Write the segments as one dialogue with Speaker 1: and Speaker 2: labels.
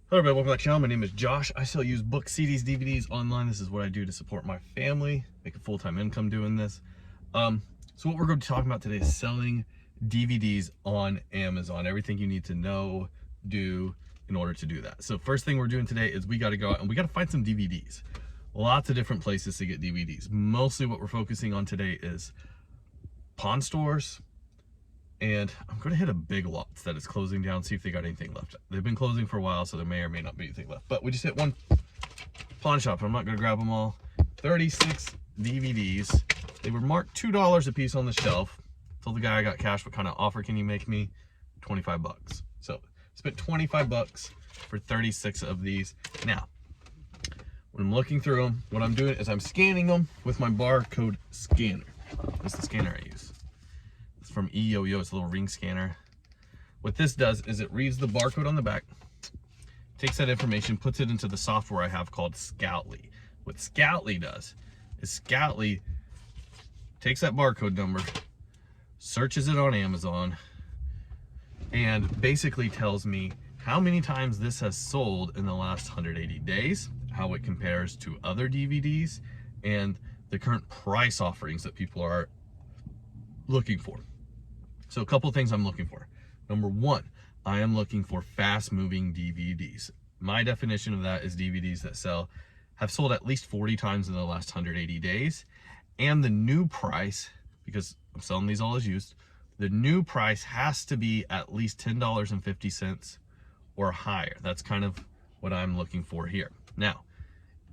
Speaker 1: Hello everybody, welcome back to the channel. My name is Josh. I sell used books, CDs, DVDs online. This is what I do to support my family, make a full-time income doing this. So what we're going to be talking about today is selling DVDs on Amazon. Everything you need to know, do in order to do that. So first thing we're doing today is we got to go out and we got to find some DVDs. Lots of different places to get DVDs. Mostly what we're focusing on today is pawn stores. And I'm going to hit a Big Lots that is closing down, see if they got anything left. They've been closing for a while, so there may or may not be anything left. But we just hit one pawn shop. I'm not going to grab them all. 36 DVDs. They were marked $2 a piece on the shelf. Told the guy I got cash, what kind of offer can you make me? 25 bucks. So spent 25 bucks for 36 of these. Now, when I'm looking through them, what I'm doing is I'm scanning them with my barcode scanner. That's the scanner I use. From EOYO, it's a little ring scanner. What this does is it reads the barcode on the back, takes that information, puts it into the software I have called Scoutly. What Scoutly does is Scoutly takes that barcode number, searches it on Amazon, and basically tells me how many times this has sold in the last 180 days, how it compares to other DVDs, and the current price offerings that people are looking for. So a couple things I'm looking for. Number one, I am looking for fast moving DVDs. My definition of that is DVDs that have sold at least 40 times in the last 180 days. And the new price, because I'm selling these all as used, the new price has to be at least $10.50 or higher. That's kind of what I'm looking for here. Now,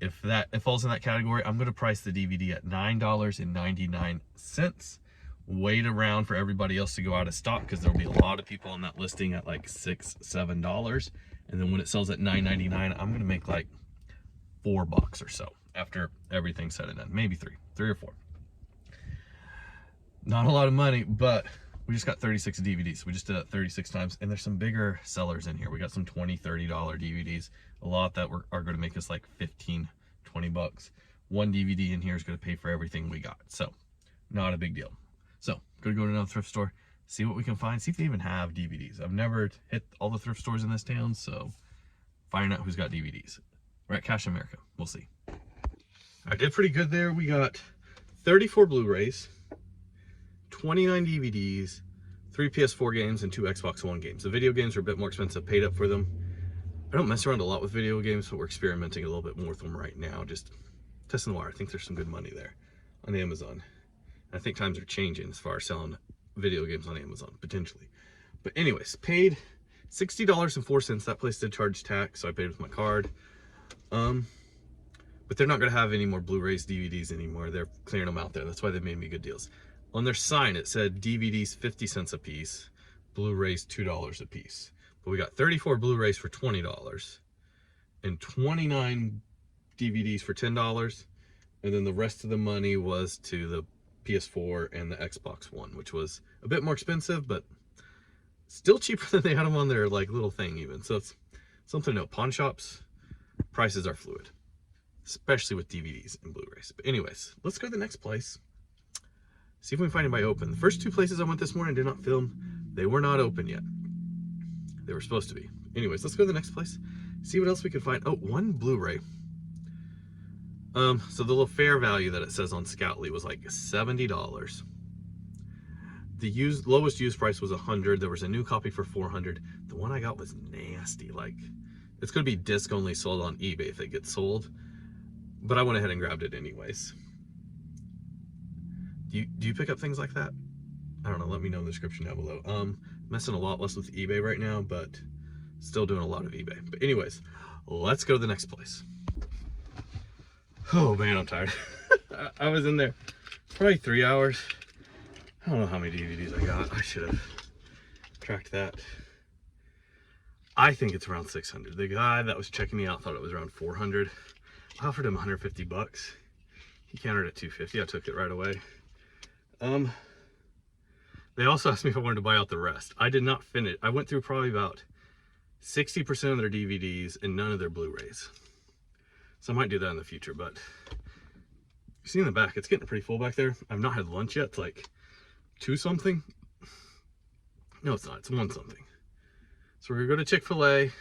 Speaker 1: if it falls in that category, I'm going to price the DVD at $9.99. Wait around for everybody else to go out of stock, because there'll be a lot of people on that listing at like $6, $7, and then when it sells at $9.99, I'm gonna make like $4 or so after everything's said and done. Maybe three or four. Not a lot of money, but we just got 36 DVDs. We just did it 36 times, and there's some bigger sellers in here. We got some $20, $30 DVDs, a lot that are going to make us like 15, 20 bucks. One DVD in here is going to pay for everything we got, so not a big deal. So, gonna go to another thrift store, see what we can find, see if they even have DVDs. I've never hit all the thrift stores in this town, so finding out who's got DVDs. We're at Cash America, we'll see. I did pretty good there. We got 34 Blu-rays, 29 DVDs, 3 PS4 games, and 2 Xbox One games. The video games are a bit more expensive, paid up for them. I don't mess around a lot with video games, but we're experimenting a little bit more with them right now, just testing the water. I think there's some good money there on Amazon. I think times are changing as far as selling video games on Amazon, potentially. But anyways, paid $60.04. That place did charge tax, so I paid with my card. But they're not going to have any more Blu-rays, DVDs anymore. They're clearing them out there. That's why they made me good deals. On their sign, it said DVDs 50 cents a piece, Blu-rays $2 a piece. But we got 34 Blu-rays for $20 and 29 DVDs for $10. And then the rest of the money was to the PS4 and the Xbox One, which was a bit more expensive, but still cheaper than they had them on their like little thing even. So it's something to know. Pawn shops, prices are fluid, especially with DVDs and Blu-rays. But anyways, let's go to the next place. See if we can find anybody open. The first two places I went this morning did not film. They were not open yet. They were supposed to be. Anyways, let's go to the next place. See what else we can find. Oh, one Blu-ray. So the little fair value that it says on Scoutly was like $70. The lowest used price was $100. There was a new copy for $400. The one I got was nasty. Like, it's going to be disc only, sold on eBay if it gets sold. But I went ahead and grabbed it anyways. Do you pick up things like that? I don't know. Let me know in the description down below. Messing a lot less with eBay right now, but still doing a lot of eBay. But anyways, let's go to the next place. Oh man, I'm tired. I was in there probably 3 hours. I don't know how many DVDs I got. I should have tracked that. I think it's around 600. The guy that was checking me out thought it was around 400. I offered him 150 bucks. He countered at 250. I took it right away. They also asked me if I wanted to buy out the rest. I did not finish. I went through probably about 60% of their DVDs and none of their Blu-rays. So I might do that in the future, but you see in the back, it's getting pretty full back there. I've not had lunch yet. It's like 2 something. No, it's not. It's 1 something. So we're gonna go to Chick-fil-A,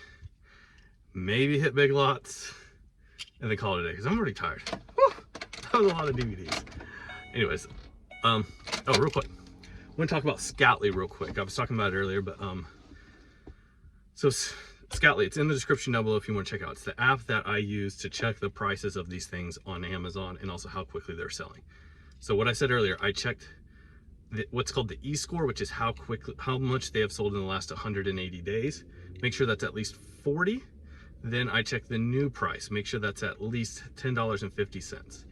Speaker 1: maybe hit Big Lots, and then call it a day, because I'm already tired. Whew, that was a lot of DVDs. Anyways, oh, real quick, I want to talk about Scoutly real quick. I was talking about it earlier, but so Scoutly, it's in the description down below if you want to check it out. It's the app that I use to check the prices of these things on Amazon and also how quickly they're selling. So what I said earlier, I checked what's called the e-score, which is how much they have sold in the last 180 days. Make sure that's at least 40. Then I check the new price, make sure that's at least $10.50.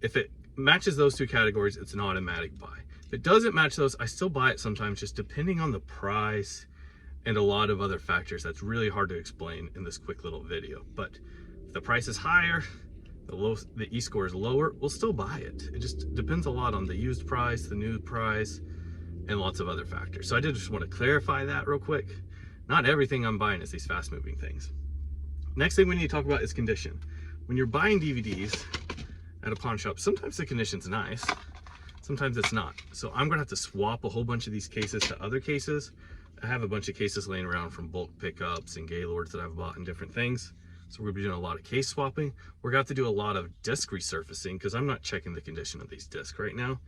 Speaker 1: If it matches those two categories, it's an automatic buy. If it doesn't match those, I still buy it sometimes, just depending on the price and a lot of other factors that's really hard to explain in this quick little video. But if the price is higher, the e-score is lower, we'll still buy it. It just depends a lot on the used price, the new price, and lots of other factors. So I did just want to clarify that real quick. Not everything I'm buying is these fast moving things. Next thing we need to talk about is condition. When you're buying DVDs at a pawn shop, sometimes the condition's nice, sometimes it's not. So I'm gonna have to swap a whole bunch of these cases to other cases. I have a bunch of cases laying around from bulk pickups and Gaylords that I've bought in different things. So we're gonna be doing a lot of case swapping. We're gonna have to do a lot of disc resurfacing because I'm not checking the condition of these discs right now.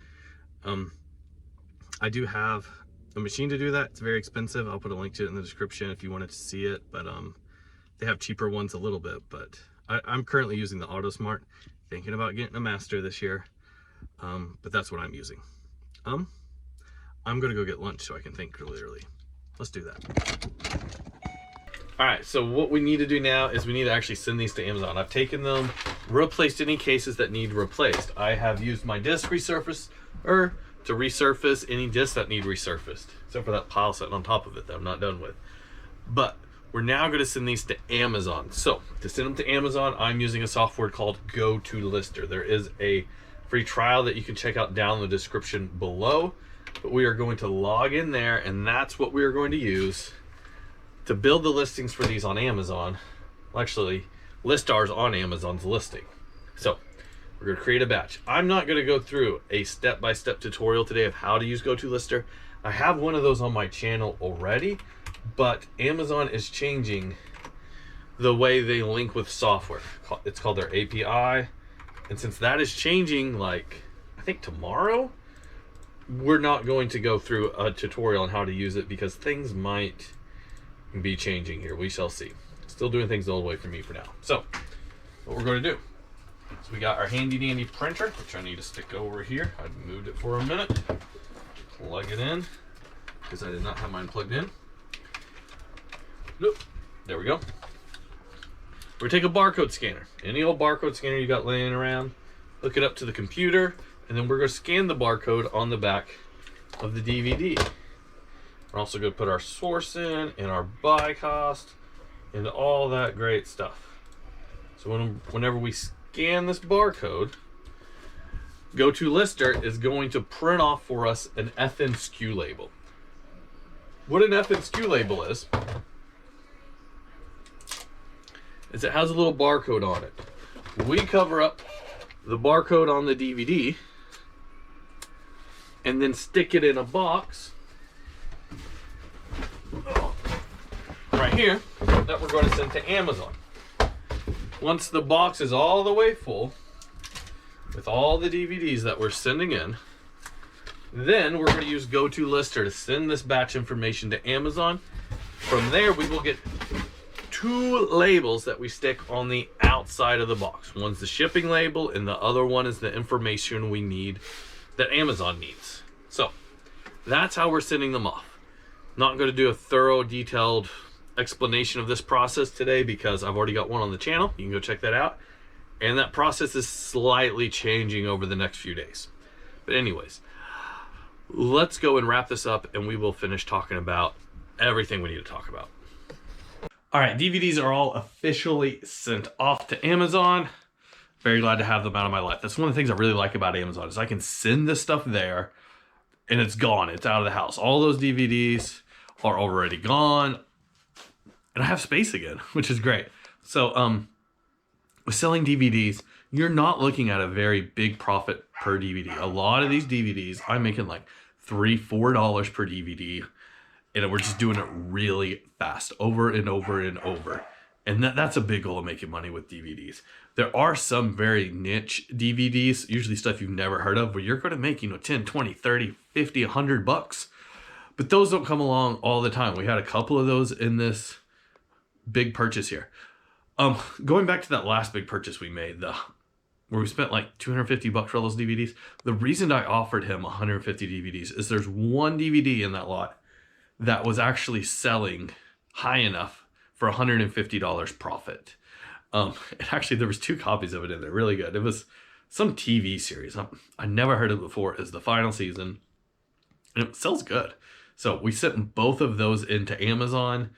Speaker 1: I do have a machine to do that. It's very expensive. I'll put a link to it in the description if you wanted to see it, but they have cheaper ones a little bit, but I'm currently using the AutoSmart, thinking about getting a Master this year, but that's what I'm using. I'm gonna go get lunch so I can think clearly. Let's do that. All right, so what we need to do now is we need to actually send these to Amazon. I've taken them, replaced any cases that need replaced. I have used my disc resurfacer to resurface any discs that need resurfaced, except for that pile sitting on top of it that I'm not done with. But we're now going to send these to Amazon. So to send them to Amazon, I'm using a software called GoToLister. There is a free trial that you can check out down in the description below. But we are going to log in there, and that's what we are going to use to build the listings for these on Amazon. Well, actually, list ours on Amazon's listing. So we're going to create a batch. I'm not going to go through a step-by-step tutorial today of how to use GoToLister. I have one of those on my channel already, but Amazon is changing the way they link with software. It's called their API. And since that is changing, like, I think tomorrow, we're not going to go through a tutorial on how to use it because things might be changing here. We shall see. Still doing things the old way for me for now. So what we're going to do is we got our handy dandy printer, which I need to stick over here. I moved it for a minute. Plug it in because I did not have mine plugged in. Nope. There we go. We're gonna take a barcode scanner, any old barcode scanner you got laying around, hook it up to the computer, and then we're gonna scan the barcode on the back of the DVD. We're also gonna put our source in and our buy cost and all that great stuff. So whenever we scan this barcode, GoToLister is going to print off for us an FN SKU label. What an FN SKU label is it has a little barcode on it. We cover up the barcode on the DVD and then stick it in a box right here that we're going to send to Amazon. Once the box is all the way full with all the DVDs that we're sending in, then we're going to use GoToLister to send this batch information to Amazon. From there, we will get two labels that we stick on the outside of the box. One's the shipping label and the other one is the information we need that Amazon needs. So that's how we're sending them off. Not going to do a thorough, detailed explanation of this process today because I've already got one on the channel. You can go check that out. And that process is slightly changing over the next few days. But anyways, let's go and wrap this up and we will finish talking about everything we need to talk about. All right, DVDs are all officially sent off to Amazon. Very glad to have them out of my life. That's one of the things I really like about Amazon is I can send this stuff there and it's gone. It's out of the house. All those DVDs are already gone and I have space again, which is great. So with selling DVDs, you're not looking at a very big profit per DVD. A lot of these DVDs, I'm making like $3, $4 per DVD. And we're just doing it really fast, over and over and over. And that's a big goal of making money with DVDs. There are some very niche DVDs, usually stuff you've never heard of, where you're going to make, 10, 20, 30, 50, $100. But those don't come along all the time. We had a couple of those in this big purchase here. Going back to that last big purchase we made, where we spent like $250 for all those DVDs. The reason I offered him 150 DVDs is there's one DVD in that lot that was actually selling high enough for $150 profit. And actually there was 2 copies of it in there, really good. It was some TV series. I never heard of it before. It's the final season, and it sells good. So we sent both of those into Amazon.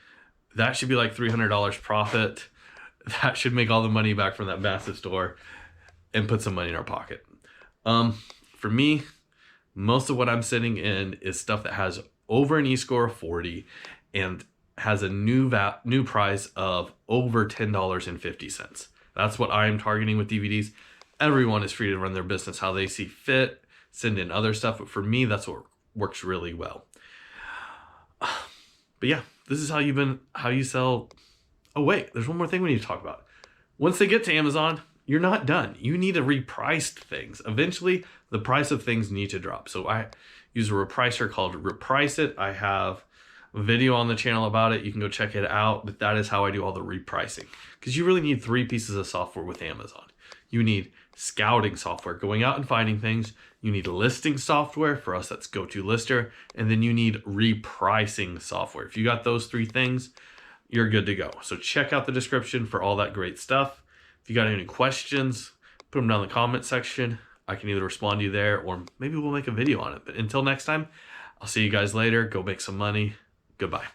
Speaker 1: That should be like $300 profit. That should make all the money back from that massive store and put some money in our pocket. For me, most of what I'm sending in is stuff that has over an E-score of 40 and has a new price of over $10.50. That's what I'm targeting with DVDs. Everyone is free to run their business how they see fit, send in other stuff, but for me, that's what works really well. But yeah, this is how you sell. Oh wait, there's one more thing we need to talk about. Once they get to Amazon, you're not done. You need to reprice things. Eventually, the price of things need to drop. So I use a repricer called Repricing. I have a video on the channel about it. You can go check it out, but that is how I do all the repricing. Because you really need 3 pieces of software with Amazon. You need scouting software, going out and finding things. You need listing software, for us that's GoToLister, and then you need repricing software. If you got those 3 things, you're good to go. So check out the description for all that great stuff. If you got any questions, put them down in the comment section. I can either respond to you there, or maybe we'll make a video on it. But until next time, I'll see you guys later. Go make some money. Goodbye.